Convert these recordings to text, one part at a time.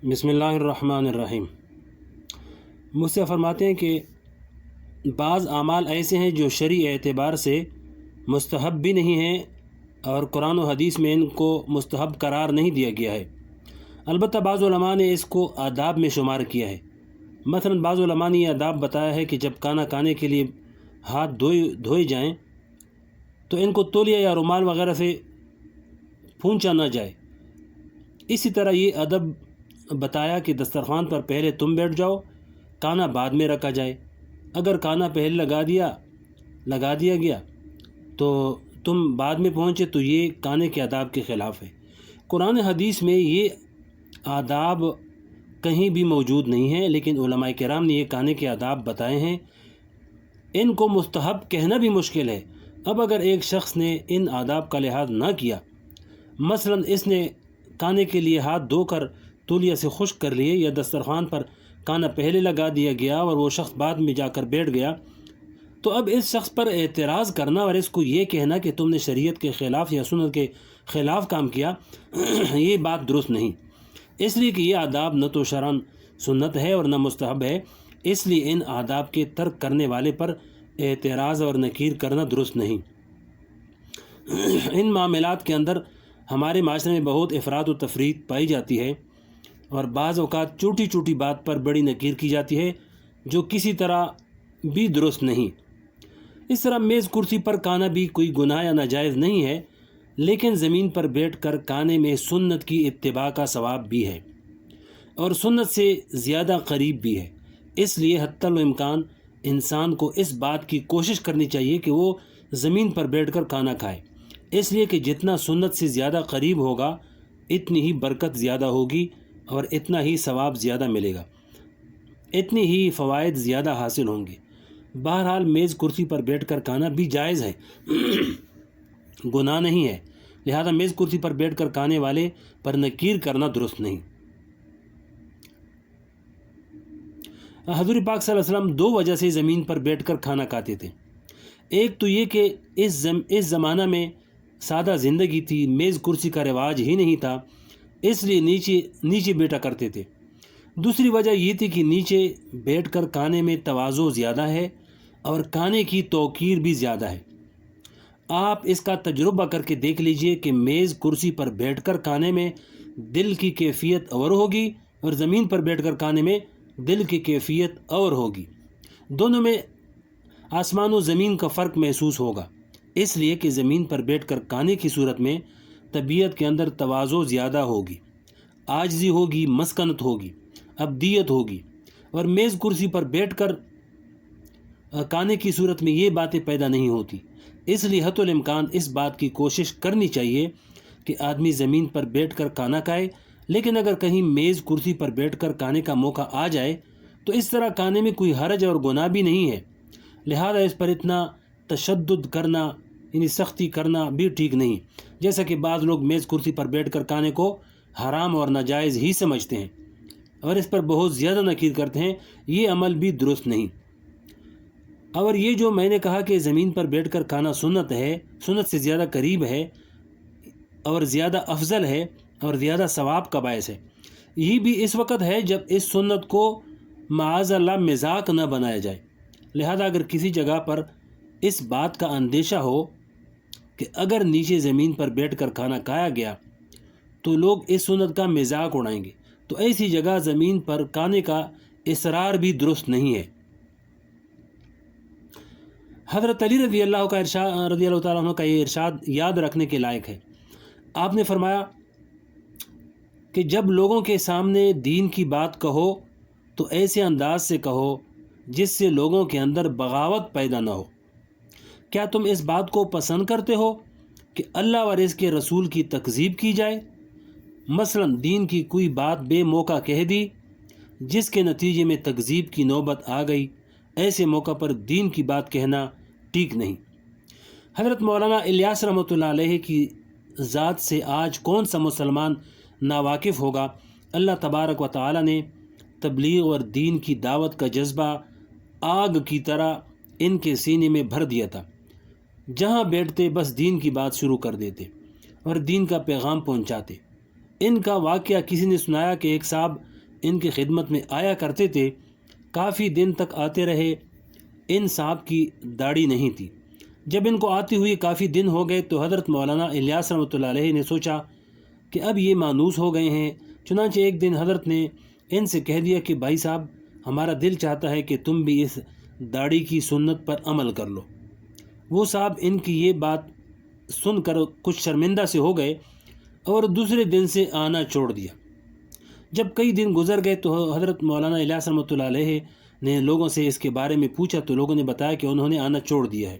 بسم اللہ الرحمن الرحیم۔ مجھ فرماتے ہیں کہ بعض اعمال ایسے ہیں جو شرعی اعتبار سے مستحب بھی نہیں ہیں اور قرآن و حدیث میں ان کو مستحب قرار نہیں دیا گیا ہے، البتہ بعض علماء نے اس کو آداب میں شمار کیا ہے۔ مثلا بعض علماء نے یہ آداب بتایا ہے کہ جب کھانا کھانے کے لیے ہاتھ دھوئے جائیں تو ان کو تولیہ یا رومال وغیرہ سے پھونچا نہ جائے۔ اسی طرح یہ ادب بتایا کہ دسترخوان پر پہلے تم بیٹھ جاؤ، کھانا بعد میں رکھا جائے۔ اگر کھانا پہلے لگا دیا گیا تو تم بعد میں پہنچے تو یہ کھانے کے آداب کے خلاف ہے۔ قرآن حدیث میں یہ آداب کہیں بھی موجود نہیں ہیں، لیکن علماء کرام نے یہ کھانے کے آداب بتائے ہیں۔ ان کو مستحب کہنا بھی مشکل ہے۔ اب اگر ایک شخص نے ان آداب کا لحاظ نہ کیا، مثلا اس نے کھانے کے لیے ہاتھ دھو کر تولیہ سے خشک کر لیے، یا دسترخوان پر کھانا پہلے لگا دیا گیا اور وہ شخص بعد میں جا کر بیٹھ گیا، تو اب اس شخص پر اعتراض کرنا اور اس کو یہ کہنا کہ تم نے شریعت کے خلاف یا سنت کے خلاف کام کیا، یہ بات درست نہیں، اس لیے کہ یہ آداب نہ تو شرعاً سنت ہے اور نہ مستحب ہے۔ اس لیے ان آداب کے ترک کرنے والے پر اعتراض اور نکیر کرنا درست نہیں۔ ان معاملات کے اندر ہمارے معاشرے میں بہت افراط و تفریط پائی جاتی ہے، اور بعض اوقات چھوٹی بات پر بڑی نکیر کی جاتی ہے جو کسی طرح بھی درست نہیں۔ اس طرح میز کرسی پر کھانا بھی کوئی گناہ یا ناجائز نہیں ہے، لیکن زمین پر بیٹھ کر کھانے میں سنت کی اتباع کا ثواب بھی ہے اور سنت سے زیادہ قریب بھی ہے۔ اس لیے حتی الامکان انسان کو اس بات کی کوشش کرنی چاہیے کہ وہ زمین پر بیٹھ کر کھانا کھائے، اس لیے کہ جتنا سنت سے زیادہ قریب ہوگا اتنی ہی برکت زیادہ ہوگی اور اتنا ہی ثواب زیادہ ملے گا، اتنی ہی فوائد زیادہ حاصل ہوں گے۔ بہرحال میز کرسی پر بیٹھ کر کھانا بھی جائز ہے، گناہ نہیں ہے، لہذا میز کرسی پر بیٹھ کر کھانے والے پر نکیر کرنا درست نہیں۔ حضور پاک صلی اللہ علیہ وسلم دو وجہ سے زمین پر بیٹھ کر کھانا کھاتے تھے۔ ایک تو یہ کہ اس زمانہ میں سادہ زندگی تھی، میز کرسی کا رواج ہی نہیں تھا، اس لیے نیچے بیٹھا کرتے تھے۔ دوسری وجہ یہ تھی کہ نیچے بیٹھ کر کھانے میں تواضع زیادہ ہے اور کھانے کی توقیر بھی زیادہ ہے۔ آپ اس کا تجربہ کر کے دیکھ لیجئے کہ میز کرسی پر بیٹھ کر کھانے میں دل کی کیفیت اور ہوگی اور زمین پر بیٹھ کر کھانے میں دل کی کیفیت اور ہوگی، دونوں میں آسمان و زمین کا فرق محسوس ہوگا۔ اس لیے کہ زمین پر بیٹھ کر کھانے کی صورت میں طبیعت کے اندر تواضع زیادہ ہوگی، عاجزی ہوگی، مسکنت ہوگی، ابدیت ہوگی، اور میز کرسی پر بیٹھ کر کھانے کی صورت میں یہ باتیں پیدا نہیں ہوتی۔ اس لیے حتی الامکان اس بات کی کوشش کرنی چاہیے کہ آدمی زمین پر بیٹھ کر کھانا کھائے، لیکن اگر کہیں میز کرسی پر بیٹھ کر کھانے کا موقع آ جائے تو اس طرح کھانے میں کوئی حرج اور گناہ بھی نہیں ہے، لہذا اس پر اتنا تشدد کرنا یعنی سختی کرنا بھی ٹھیک نہیں، جیسا کہ بعض لوگ میز کرسی پر بیٹھ کر کھانے کو حرام اور ناجائز ہی سمجھتے ہیں اور اس پر بہت زیادہ نکیر کرتے ہیں۔ یہ عمل بھی درست نہیں۔ اور یہ جو میں نے کہا کہ زمین پر بیٹھ کر کھانا سنت ہے، سنت سے زیادہ قریب ہے اور زیادہ افضل ہے اور زیادہ ثواب کا باعث ہے، یہ بھی اس وقت ہے جب اس سنت کو معاذ اللہ مذاق نہ بنایا جائے۔ لہذا اگر کسی جگہ پر اس بات کا اندیشہ ہو کہ اگر نیچے زمین پر بیٹھ کر کھانا کھایا گیا تو لوگ اس سنت کا مذاق اڑائیں گے، تو ایسی جگہ زمین پر کھانے کا اصرار بھی درست نہیں ہے۔ حضرت علی رضی اللہ تعالیٰ عنہ کا یہ ارشاد یاد رکھنے کے لائق ہے۔ آپ نے فرمایا کہ جب لوگوں کے سامنے دین کی بات کہو تو ایسے انداز سے کہو جس سے لوگوں کے اندر بغاوت پیدا نہ ہو۔ کیا تم اس بات کو پسند کرتے ہو کہ اللہ اور اس کے رسول کی تکذیب کی جائے؟ مثلا دین کی کوئی بات بے موقع کہہ دی جس کے نتیجے میں تکذیب کی نوبت آ گئی، ایسے موقع پر دین کی بات کہنا ٹھیک نہیں۔ حضرت مولانا الیاس رحمۃ اللہ علیہ کی ذات سے آج کون سا مسلمان ناواقف ہوگا؟ اللہ تبارک و تعالی نے تبلیغ اور دین کی دعوت کا جذبہ آگ کی طرح ان کے سینے میں بھر دیا تھا، جہاں بیٹھتے بس دین کی بات شروع کر دیتے اور دین کا پیغام پہنچاتے۔ ان کا واقعہ کسی نے سنایا کہ ایک صاحب ان کی خدمت میں آیا کرتے تھے، کافی دن تک آتے رہے۔ ان صاحب کی داڑھی نہیں تھی۔ جب ان کو آتے ہوئے کافی دن ہو گئے تو حضرت مولانا الیاس رحمۃ اللہ علیہ نے سوچا کہ اب یہ مانوس ہو گئے ہیں۔ چنانچہ ایک دن حضرت نے ان سے کہہ دیا کہ بھائی صاحب، ہمارا دل چاہتا ہے کہ تم بھی اس داڑھی کی سنت پر عمل کر لو۔ وہ صاحب ان کی یہ بات سن کر کچھ شرمندہ سے ہو گئے اور دوسرے دن سے آنا چھوڑ دیا۔ جب کئی دن گزر گئے تو حضرت مولانا الیاس رحمۃ اللہ علیہ نے لوگوں سے اس کے بارے میں پوچھا تو لوگوں نے بتایا کہ انہوں نے آنا چھوڑ دیا ہے۔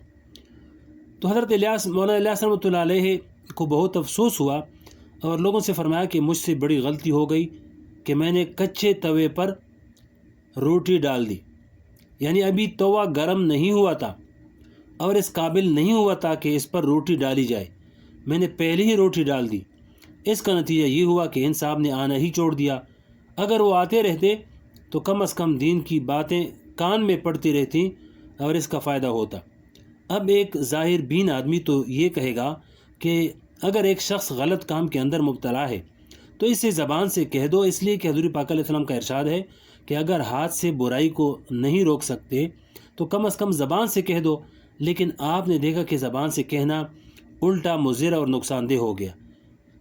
تو حضرت مولانا الیاس رحمۃ اللہ علیہ کو بہت افسوس ہوا اور لوگوں سے فرمایا کہ مجھ سے بڑی غلطی ہو گئی کہ میں نے کچے توے پر روٹی ڈال دی، یعنی ابھی توا گرم نہیں ہوا تھا اور اس قابل نہیں ہوا تھا کہ اس پر روٹی ڈالی جائے، میں نے پہلے ہی روٹی ڈال دی۔ اس کا نتیجہ یہ ہوا کہ ان صاحب نے آنا ہی چھوڑ دیا۔ اگر وہ آتے رہتے تو کم از کم دین کی باتیں کان میں پڑتی رہتی اور اس کا فائدہ ہوتا۔ اب ایک ظاہر بین آدمی تو یہ کہے گا کہ اگر ایک شخص غلط کام کے اندر مبتلا ہے تو اسے زبان سے کہہ دو، اس لیے کہ حضور پاک علیہ السلام کا ارشاد ہے کہ اگر ہاتھ سے برائی کو نہیں روک سکتے تو کم از کم زبان سے کہہ دو۔ لیکن آپ نے دیکھا کہ زبان سے کہنا الٹا مضر اور نقصان دہ ہو گیا،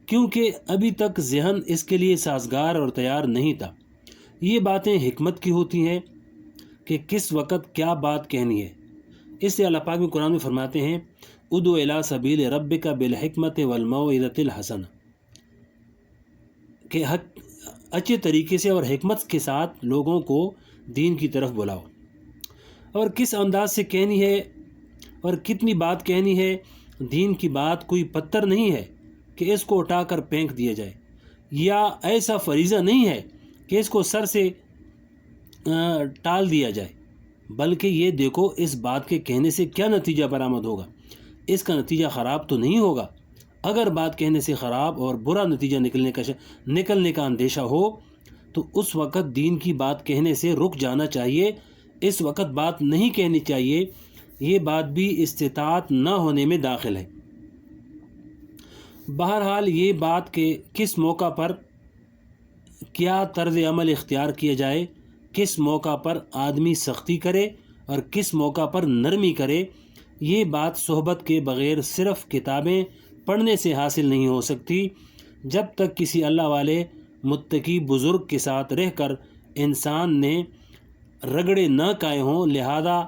کیونکہ ابھی تک ذہن اس کے لیے سازگار اور تیار نہیں تھا۔ یہ باتیں حکمت کی ہوتی ہیں کہ کس وقت کیا بات کہنی ہے۔ اس سے اللہ پاک میں قرآن میں فرماتے ہیں ادعو الی سبیل ربک بالحکمت والموعظۃ الحسنہ، کہ اچھے طریقے سے اور حکمت کے ساتھ لوگوں کو دین کی طرف بلاؤ۔ اور کس انداز سے کہنی ہے اور کتنی بات کہنی ہے۔ دین کی بات کوئی پتھر نہیں ہے کہ اس کو اٹھا کر پھینک دیا جائے، یا ایسا فریضہ نہیں ہے کہ اس کو سر سے ٹال دیا جائے، بلکہ یہ دیکھو اس بات کے کہنے سے کیا نتیجہ برآمد ہوگا۔ اس کا نتیجہ خراب تو نہیں ہوگا۔ اگر بات کہنے سے خراب اور برا نتیجہ نکلنے کا اندیشہ ہو تو اس وقت دین کی بات کہنے سے رک جانا چاہیے، اس وقت بات نہیں کہنی چاہیے۔ یہ بات بھی استطاعت نہ ہونے میں داخل ہے۔ بہرحال یہ بات کہ کس موقع پر کیا طرز عمل اختیار کیا جائے، کس موقع پر آدمی سختی کرے اور کس موقع پر نرمی کرے، یہ بات صحبت کے بغیر صرف کتابیں پڑھنے سے حاصل نہیں ہو سکتی۔ جب تک کسی اللہ والے متقی بزرگ کے ساتھ رہ کر انسان نے رگڑے نہ کھائے ہوں، لہذا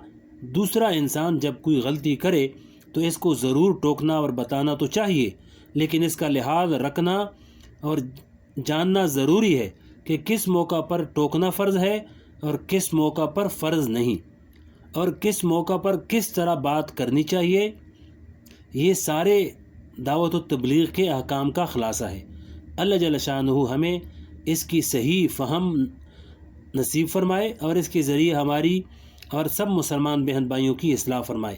دوسرا انسان جب کوئی غلطی کرے تو اس کو ضرور ٹوکنا اور بتانا تو چاہیے، لیکن اس کا لحاظ رکھنا اور جاننا ضروری ہے کہ کس موقع پر ٹوکنا فرض ہے اور کس موقع پر فرض نہیں، اور کس موقع پر کس طرح بات کرنی چاہیے۔ یہ سارے دعوت و تبلیغ کے احکام کا خلاصہ ہے۔ اللہ جل شانہ ہمیں اس کی صحیح فہم نصیب فرمائے اور اس کے ذریعے ہماری اور سب مسلمان بہن بھائیوں کی اصلاح فرمائے۔